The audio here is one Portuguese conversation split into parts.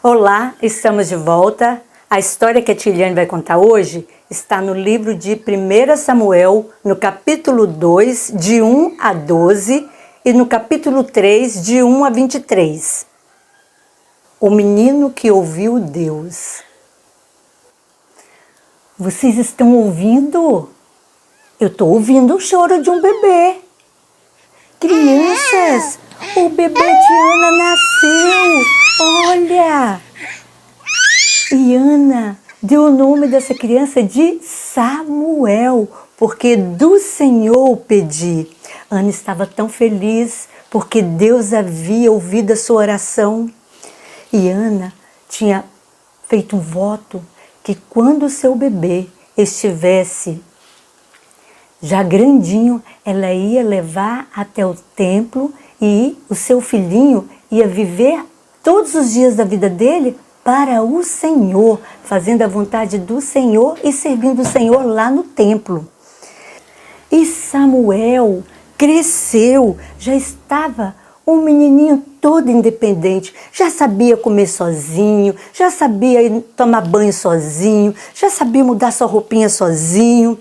Olá, estamos de volta. A história que a Tiliane vai contar hoje está no livro de 1 Samuel, no capítulo 2, de 1 a 12, e no capítulo 3, de 1 a 23. O menino que ouviu Deus. Vocês estão ouvindo? Eu estou ouvindo o choro de um bebê. Crianças, o bebê de Ana nasceu. Olha! E Ana deu o nome dessa criança de Samuel, porque do Senhor o pedi. Ana estava tão feliz porque Deus havia ouvido a sua oração. E Ana tinha feito um voto que quando o seu bebê estivesse já grandinho, ela ia levar até o templo e o seu filhinho ia viver todos os dias da vida dele para o Senhor, fazendo a vontade do Senhor e servindo o Senhor lá no templo. E Samuel cresceu, já estava um menininho todo independente, já sabia comer sozinho, já sabia tomar banho sozinho, já sabia mudar sua roupinha sozinho.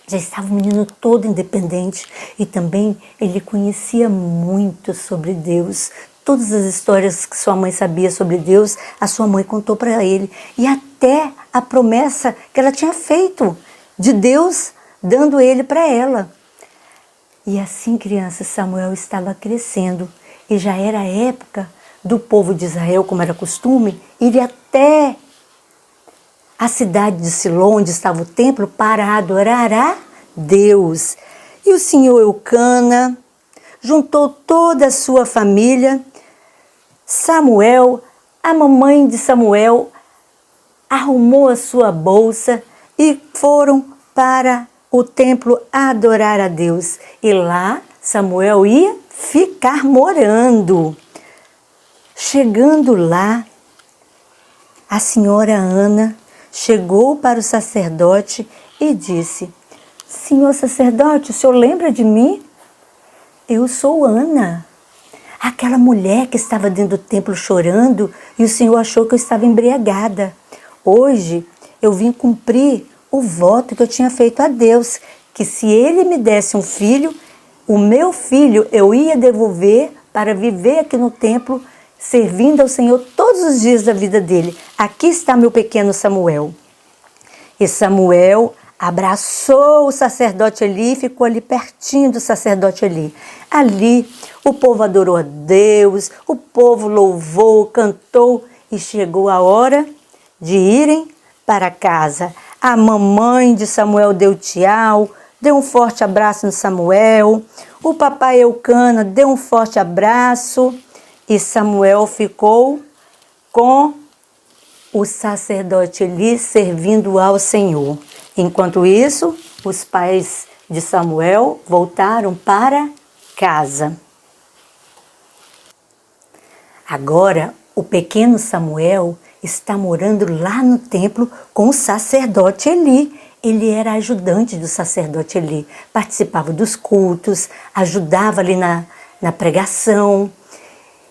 Já estava um menino todo independente e também ele conhecia muito sobre Deus. Todas as histórias que sua mãe sabia sobre Deus, a sua mãe contou para ele. E até a promessa que ela tinha feito de Deus dando ele para ela. E assim, criança, Samuel estava crescendo e já era a época do povo de Israel, como era costume, ir até a cidade de Siló, onde estava o templo, para adorar a Deus. E o senhor Eucana juntou toda a sua família. Samuel, a mamãe de Samuel, arrumou a sua bolsa e foram para o templo adorar a Deus. E lá Samuel ia ficar morando. Chegando lá, a senhora Ana chegou para o sacerdote e disse: Senhor sacerdote, o senhor lembra de mim? Eu sou Ana, aquela mulher que estava dentro do templo chorando e o senhor achou que eu estava embriagada. Hoje eu vim cumprir o voto que eu tinha feito a Deus, que se ele me desse um filho, o meu filho eu ia devolver para viver aqui no templo, servindo ao Senhor todos os dias da vida dele. Aqui está meu pequeno Samuel. E Samuel abraçou o sacerdote Eli e ficou ali pertinho do sacerdote Eli. Ali o povo adorou a Deus, o povo louvou, cantou e chegou a hora de irem para casa. A mamãe de Samuel deu tchau, deu um forte abraço no Samuel. O papai Eucana deu um forte abraço e Samuel ficou com o sacerdote Eli servindo ao Senhor. Enquanto isso, os pais de Samuel voltaram para casa. Agora, o pequeno Samuel está morando lá no templo com o sacerdote Eli. Ele era ajudante do sacerdote Eli, participava dos cultos, ajudava ali na pregação.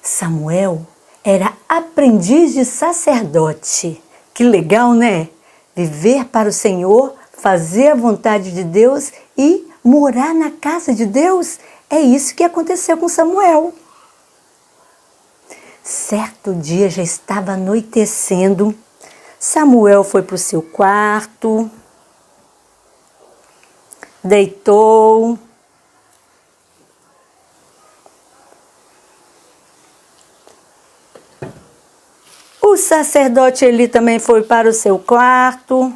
Samuel era aprendiz de sacerdote. Que legal, né? Viver para o Senhor, fazer a vontade de Deus e morar na casa de Deus. É isso que aconteceu com Samuel. Certo dia já estava anoitecendo. Samuel foi para o seu quarto, deitou. O sacerdote Eli também foi para o seu quarto,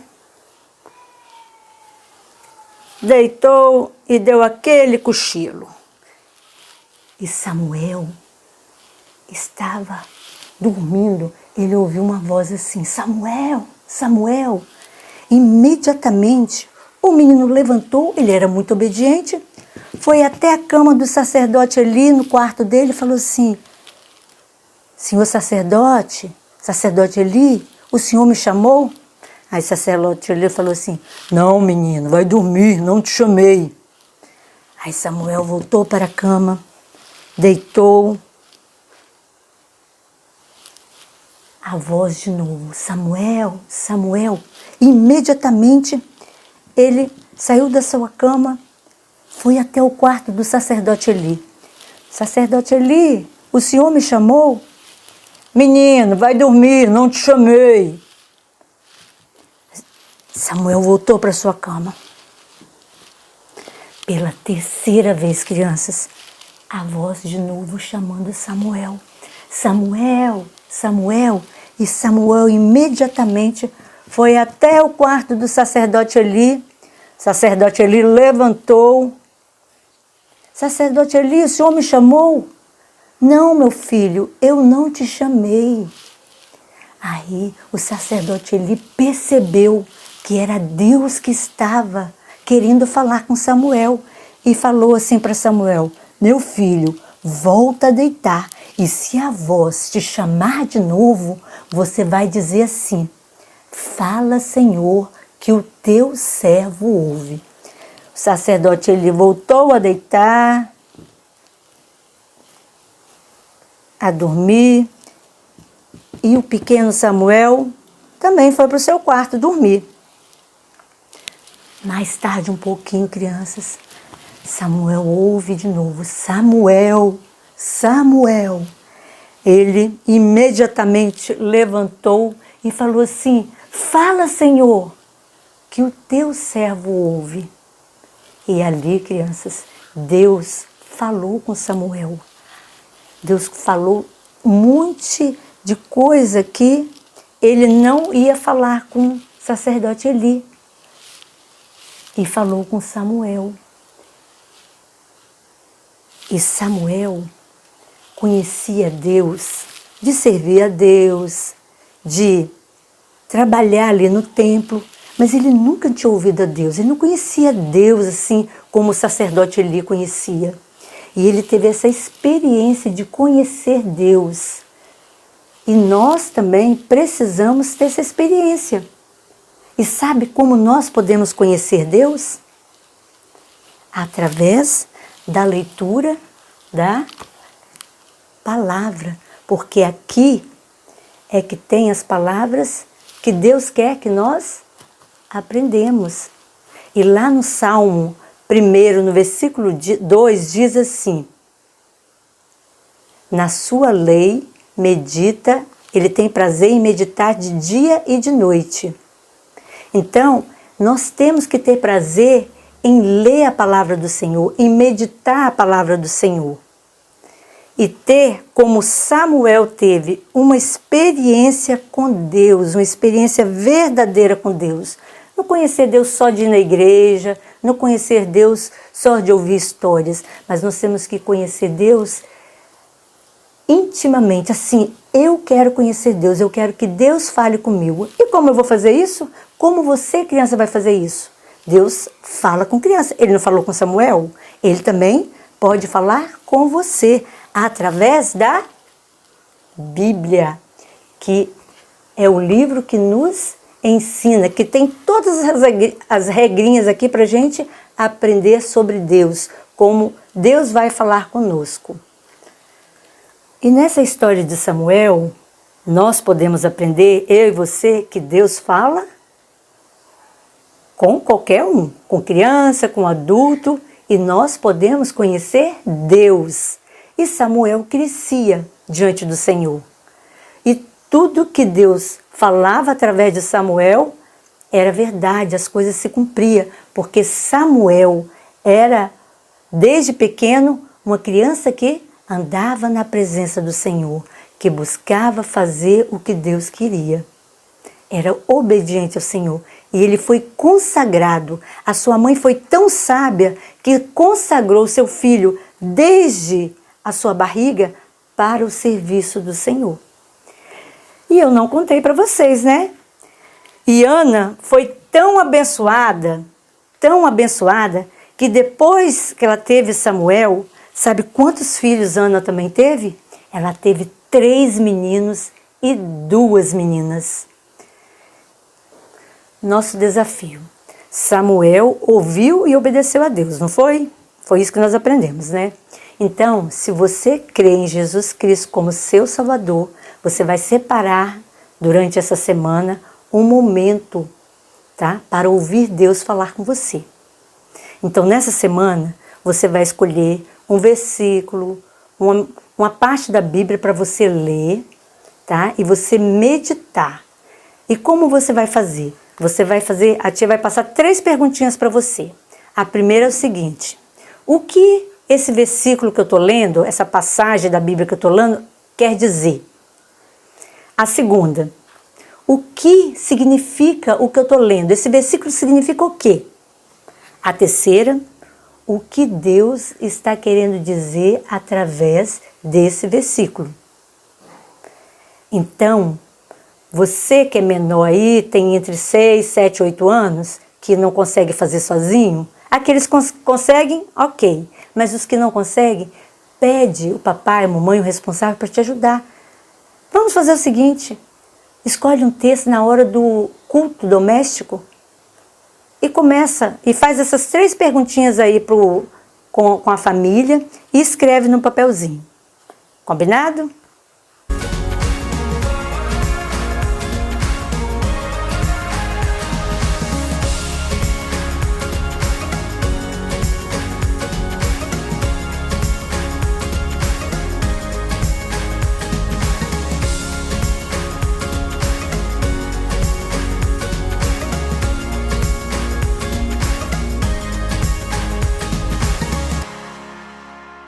deitou e deu aquele cochilo. E Samuel estava dormindo, ele ouviu uma voz assim: Samuel, Samuel. Imediatamente o menino levantou, ele era muito obediente, foi até a cama do sacerdote Eli, no quarto dele, e falou assim: Senhor sacerdote Eli, o senhor me chamou? Aí o sacerdote Eli falou assim: não, menino, vai dormir, não te chamei. Aí Samuel voltou para a cama, deitou. a voz de novo, Samuel, Samuel. Imediatamente ele saiu da sua cama, foi até o quarto do sacerdote Eli. Sacerdote Eli, o senhor me chamou? Menino, vai dormir, não te chamei. Samuel voltou para sua cama. Pela terceira vez, crianças, a voz de novo chamando Samuel. Samuel, Samuel. E Samuel imediatamente foi até o quarto do sacerdote Eli. O sacerdote Eli levantou. Sacerdote Eli, o senhor me chamou? Não, meu filho, eu não te chamei. Aí o sacerdote Eli percebeu que era Deus que estava querendo falar com Samuel. E falou assim para Samuel: meu filho, volta a deitar. E se a voz te chamar de novo, você vai dizer assim: fala, Senhor, que o teu servo ouve. O sacerdote Eli voltou a deitar, a dormir. E o pequeno Samuel também foi para o seu quarto dormir. Mais tarde, um pouquinho, crianças, Samuel ouve de novo: Samuel, Samuel. Ele imediatamente levantou e falou assim: fala, Senhor, que o teu servo ouve. E ali, crianças, Deus falou com Samuel. Deus falou um monte de coisa que ele não ia falar com o sacerdote Eli. E falou com Samuel. E Samuel conhecia Deus, de servir a Deus, de trabalhar ali no templo, mas ele nunca tinha ouvido a Deus, ele não conhecia Deus assim como o sacerdote Eli conhecia. E ele teve essa experiência de conhecer Deus. E nós também precisamos ter essa experiência. E sabe como nós podemos conhecer Deus? Através da leitura da palavra. Porque aqui é que tem as palavras que Deus quer que nós aprendemos. E lá no Salmo 1, no versículo 2, diz assim: na sua lei medita, ele tem prazer em meditar de dia e de noite. Então, nós temos que ter prazer em ler a palavra do Senhor, em meditar a palavra do Senhor. E ter, como Samuel teve, uma experiência com Deus, uma experiência verdadeira com Deus. Não conhecer Deus só de ir na igreja, não conhecer Deus só de ouvir histórias, mas nós temos que conhecer Deus intimamente. Assim, eu quero conhecer Deus, eu quero que Deus fale comigo. E como eu vou fazer isso? Como você, criança, vai fazer isso? Deus fala com criança. Ele não falou com Samuel? Ele também pode falar com você através da Bíblia, que é o livro que nos ensina, que tem todas as regrinhas aqui para a gente aprender sobre Deus, como Deus vai falar conosco. E nessa história de Samuel, nós podemos aprender, eu e você, que Deus fala com qualquer um, com criança, com adulto, e nós podemos conhecer Deus. E Samuel crescia diante do Senhor. E tudo que Deus falava através de Samuel era verdade, as coisas se cumpriam, porque Samuel era, desde pequeno, uma criança que andava na presença do Senhor, que buscava fazer o que Deus queria. Era obediente ao Senhor. E ele foi consagrado. A sua mãe foi tão sábia que consagrou seu filho desde a sua barriga para o serviço do Senhor. E eu não contei para vocês, né? E Ana foi tão abençoada, que depois que ela teve Samuel, sabe quantos filhos Ana também teve? Ela teve 3 meninos e 2 meninas. Nosso desafio. Samuel ouviu e obedeceu a Deus, não foi? Foi isso que nós aprendemos, né? Então, se você crê em Jesus Cristo como seu Salvador, você vai separar durante essa semana, um momento, tá? Para ouvir Deus falar com você. Então, nessa semana, você vai escolher um versículo, uma parte da Bíblia para você ler, tá? E você meditar. E como você vai fazer? A tia vai passar 3 perguntinhas para você. A primeira é o seguinte: o que esse versículo que eu estou lendo, essa passagem da Bíblia que eu estou lendo, quer dizer? A segunda: o que significa o que eu estou lendo? Esse versículo significa o quê? A terceira: o que Deus está querendo dizer através desse versículo? Então, você que é menor aí, tem entre 6, 7, 8 anos, que não consegue fazer sozinho, aqueles que conseguem, ok. Mas os que não conseguem, pede o papai, a mamãe, o responsável para te ajudar. Vamos fazer o seguinte: escolhe um texto na hora do culto doméstico e começa, e faz essas 3 perguntinhas aí com a família e escreve no papelzinho. Combinado?